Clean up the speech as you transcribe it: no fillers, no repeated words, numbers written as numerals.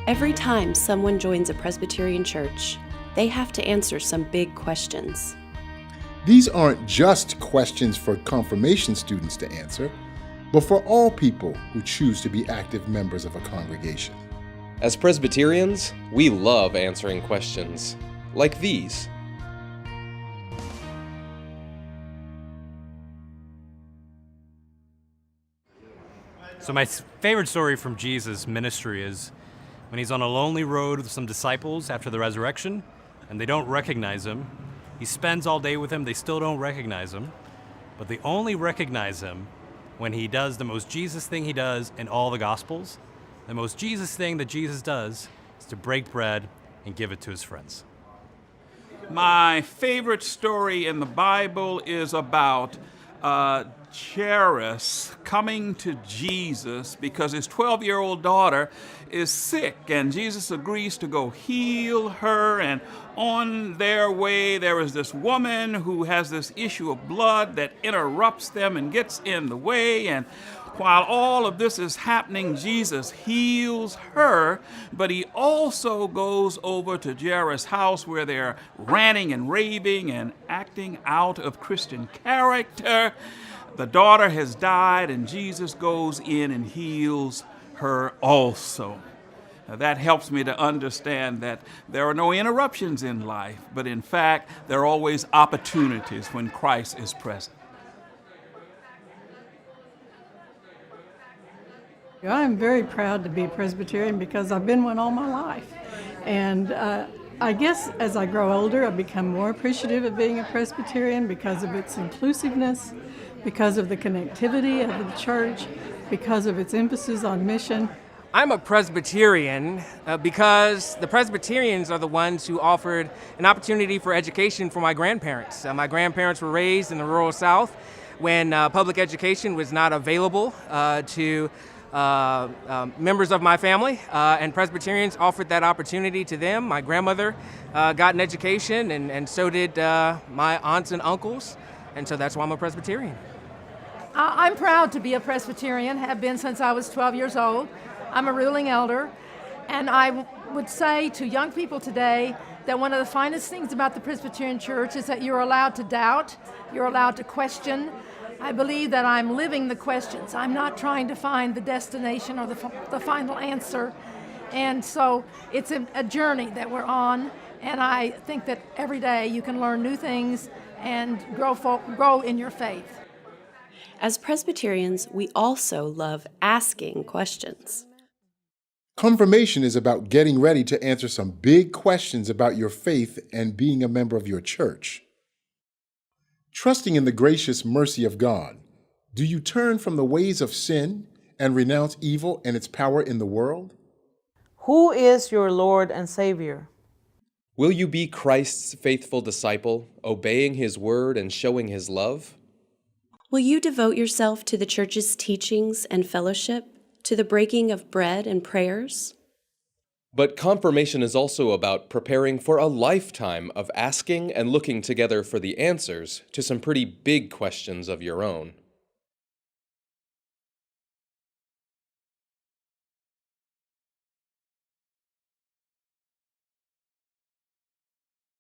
Every time someone joins a Presbyterian church, they have to answer some big questions. These aren't just questions for confirmation students to answer, but for all people who choose to be active members of a congregation. As Presbyterians, we love answering questions like these. So my favorite story from Jesus' ministry is when he's on a lonely road with some disciples after the resurrection, and they don't recognize him. He spends all day with them, they still don't recognize him, but they only recognize him when he does the most Jesus thing he does in all the Gospels. The most Jesus thing that Jesus does is to break bread and give it to his friends. My favorite story in the Bible is about Jairus coming to Jesus because his 12-year-old daughter is sick, and Jesus agrees to go heal her. And on their way, there is this woman who has this issue of blood that interrupts them and gets in the way. And while all of this is happening, Jesus heals her, but he also goes over to Jairus' house where they're ranting and raving and acting out of Christian character. The daughter has died, and Jesus goes in and heals her also. Now, that helps me to understand that there are no interruptions in life, but in fact, there are always opportunities when Christ is present. I'm very proud to be a Presbyterian because I've been one all my life. And I guess as I grow older, I become more appreciative of being a Presbyterian because of its inclusiveness, because of the connectivity of the church, because of its emphasis on mission. I'm a Presbyterian because the Presbyterians are the ones who offered an opportunity for education for my grandparents. My grandparents were raised in the rural South when public education was not available to members of my family, and Presbyterians offered that opportunity to them. My grandmother got an education, and so did my aunts and uncles, and so that's why I'm a Presbyterian. I'm proud to be a Presbyterian, have been since I was 12 years old. I'm a ruling elder, and I would say to young people today that one of the finest things about the Presbyterian Church is that you're allowed to doubt, you're allowed to question. I believe that I'm living the questions. I'm not trying to find the destination or the final answer. And so it's a journey that we're on, and I think that every day you can learn new things and grow in your faith. As Presbyterians, we also love asking questions. Confirmation is about getting ready to answer some big questions about your faith and being a member of your church. Trusting in the gracious mercy of God, do you turn from the ways of sin and renounce evil and its power in the world? Who is your Lord and Savior? Will you be Christ's faithful disciple, obeying his word and showing his love? Will you devote yourself to the church's teachings and fellowship, to the breaking of bread and prayers? But confirmation is also about preparing for a lifetime of asking and looking together for the answers to some pretty big questions of your own.